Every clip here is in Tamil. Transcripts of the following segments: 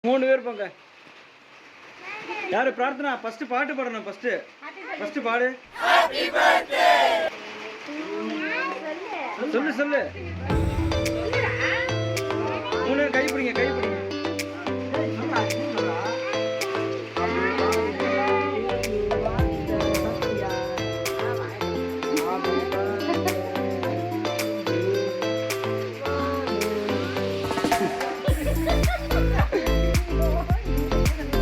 3 பேர் போங்க. யாரு பிரார்த்தனா? ஃபர்ஸ்ட் பாட்டு பாடணும். ஃபர்ஸ்ட் பாடு. சொல்லு சொல்லு. 3 பேர் கை பிடிங்க, கை பிடிங்க.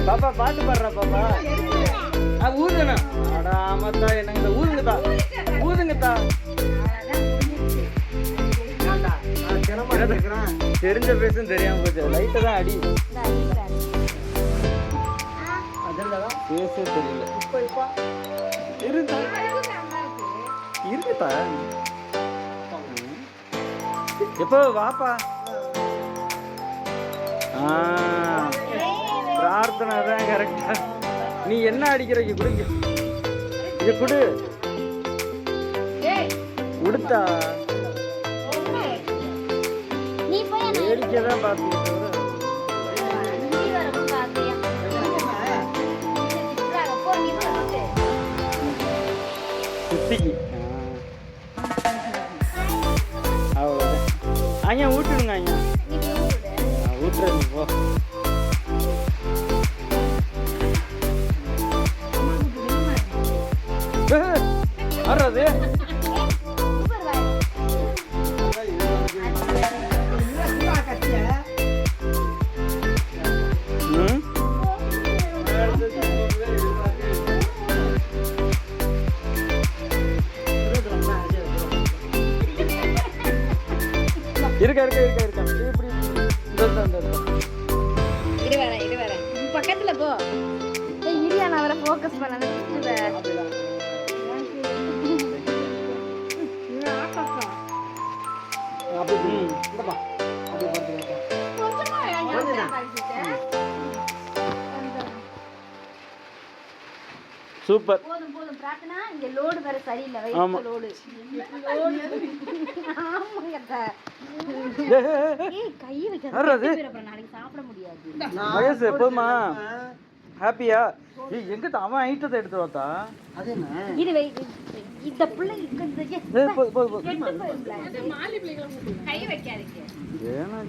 பாப்பா பாட்டு பாடுறா பாப்பா. ஊதுங்கண்ணா. அடா ஆமாத்தா, என்னங்க ஊதுங்கத்தா, ஊதுங்கத்தா. தெரிஞ்ச பேசும் தெரியாம போச்சு. லைட்டை தான் அடி. பேச தெரியல. இருக்குதா எப்போ வாப்பா. பிரார்த்தனை தான் கரெக்டா. நீ என்ன அடிக்கிற? குடிங்க, இது குடு. உடுத்தா வேடிக்கைதான் பார்த்துக்கிட்டு சுத்திக்கு. அவ்வளோதான். ஐயா ஊட்டுடுங்க. ஐயா ஊட்டுறது போ. வர்றது இருக்கா இப்படி இது வேற பக்கத்துல போ. இரியா, நான் அவரை ஃபோக்கஸ் பண்ண. சூப்பர். போதும் பிரார்த்தனா. இங்க லோடு வேற சரியில்லை. Weight load. ஆமாங்க. ஏய் கை வைக்காத. அப்புறம் நாளைக்கு சாப்பிட முடியாது. வயசு போதுமா? ஹாப்பியா? ஏய் எங்க அவன் ஐட்டத்தை எடுத்து வரதா? அது என்ன இது இந்த புள்ள இந்த போது மாலி பிள்ளைகளை கை வைக்காதீங்க. ஏனா